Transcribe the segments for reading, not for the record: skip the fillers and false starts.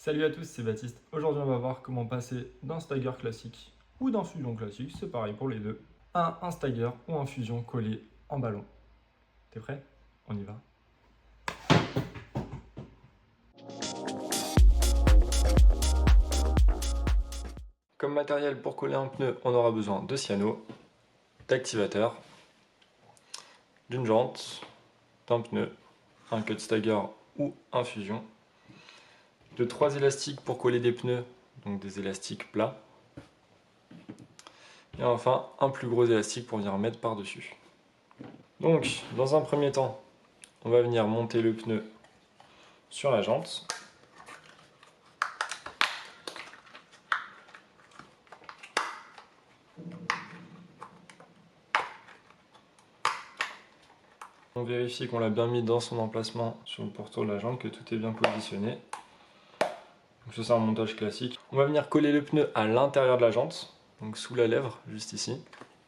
Salut à tous, c'est Baptiste. Aujourd'hui, on va voir comment passer d'un Stagger classique ou d'un Fusion classique, c'est pareil pour les deux, à un Stagger ou un Fusion collé en ballon. T'es prêt? On y va. Comme matériel pour coller un pneu, on aura besoin de cyano, d'activateur, d'une jante, d'un pneu, un cut Stagger ou un Fusion, de 3 élastiques pour coller des pneus, donc des élastiques plats, et enfin un plus gros élastique pour venir mettre par-dessus. Donc, dans un premier temps, on va venir monter le pneu sur la jante. On vérifie qu'on l'a bien mis dans son emplacement sur le pourtour de la jante, que tout est bien positionné. Donc ça c'est un montage classique. On va venir coller le pneu à l'intérieur de la jante, donc sous la lèvre, juste ici.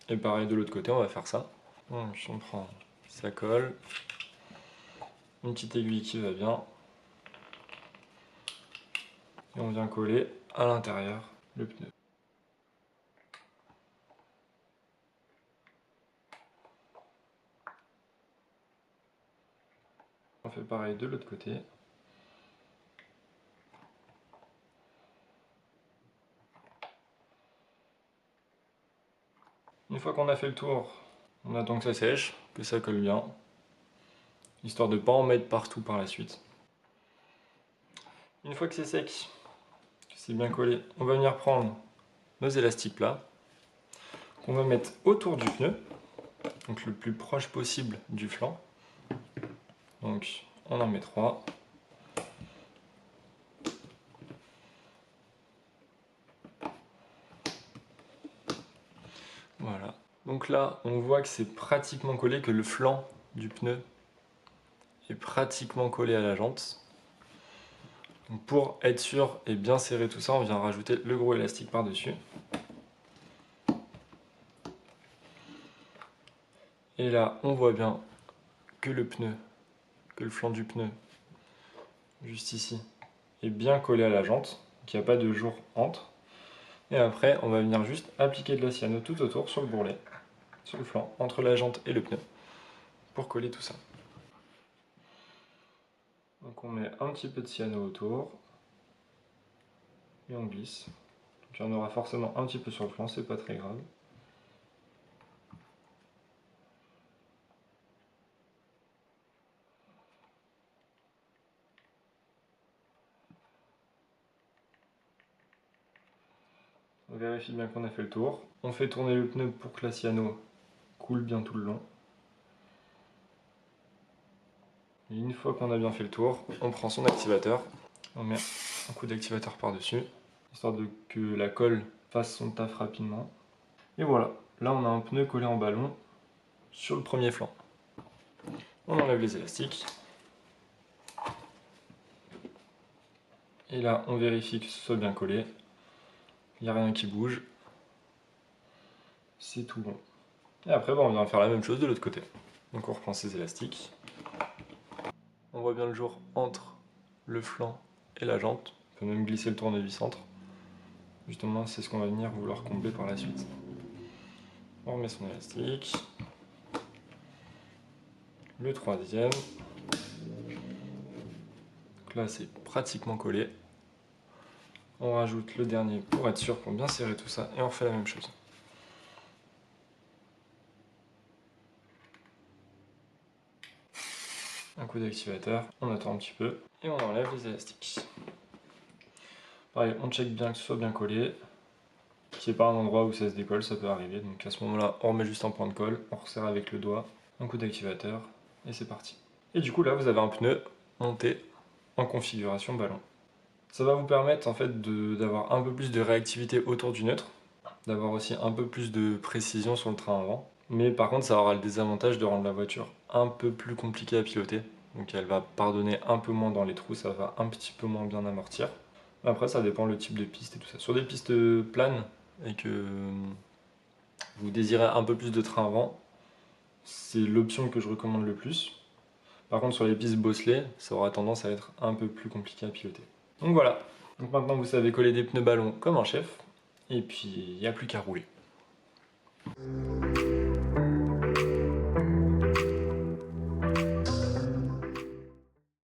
Et pareil de l'autre côté, on va faire ça. Donc on prend sa colle, une petite aiguille qui va bien. Et on vient coller à l'intérieur le pneu. On fait pareil de l'autre côté. Une fois qu'on a fait le tour, on attend que ça sèche, que ça colle bien, histoire de ne pas en mettre partout par la suite. Une fois que c'est sec, que c'est bien collé, on va venir prendre nos élastiques plats, qu'on va mettre autour du pneu, donc le plus proche possible du flanc. Donc on en met 3. Voilà. Donc là, on voit que c'est pratiquement collé, que le flanc du pneu est pratiquement collé à la jante. Donc pour être sûr et bien serrer tout ça, on vient rajouter le gros élastique par-dessus. Et là, on voit bien que le flanc du pneu, juste ici, est bien collé à la jante, donc il n'y a pas de jour entre. Et après, on va venir juste appliquer de la cyano tout autour sur le bourrelet, sur le flanc, entre la jante et le pneu, pour coller tout ça. Donc on met un petit peu de cyano autour, et on glisse. Donc il y en aura forcément un petit peu sur le flanc, c'est pas très grave. On vérifie bien qu'on a fait le tour. On fait tourner le pneu pour que la cyano coule bien tout le long. Et une fois qu'on a bien fait le tour, on prend son activateur. On met un coup d'activateur par-dessus, histoire de que la colle fasse son taf rapidement. Et voilà, là on a un pneu collé en ballon sur le premier flanc. On enlève les élastiques. Et là, on vérifie que ce soit bien collé. Il n'y a rien qui bouge. C'est tout bon. Et après, on vient faire la même chose de l'autre côté. Donc on reprend ces élastiques. On voit bien le jour entre le flanc et la jante. On peut même glisser le tournevis-centre. Justement, c'est ce qu'on va venir vouloir combler par la suite. On remet son élastique. Le troisième. Donc là, c'est pratiquement collé. On rajoute le dernier pour être sûr, pour bien serrer tout ça. Et on refait la même chose. Un coup d'activateur, on attend un petit peu et on enlève les élastiques. Pareil, on check bien que ce soit bien collé, qu'il n'y ait pas un endroit où ça se décolle, ça peut arriver. Donc à ce moment-là, on remet juste un point de colle, on resserre avec le doigt, un coup d'activateur et c'est parti. Et du coup là, vous avez un pneu monté en configuration ballon. Ça va vous permettre en fait d'avoir un peu plus de réactivité autour du neutre, d'avoir aussi un peu plus de précision sur le train avant. Mais par contre, ça aura le désavantage de rendre la voiture un peu plus compliquée à piloter. Donc elle va pardonner un peu moins dans les trous, ça va un petit peu moins bien amortir. Après, ça dépend le type de piste et tout ça. Sur des pistes planes et que vous désirez un peu plus de train avant, c'est l'option que je recommande le plus. Par contre, sur les pistes bosselées, ça aura tendance à être un peu plus compliqué à piloter. Donc voilà, Donc maintenant vous savez coller des pneus ballons comme un chef, et puis il n'y a plus qu'à rouler.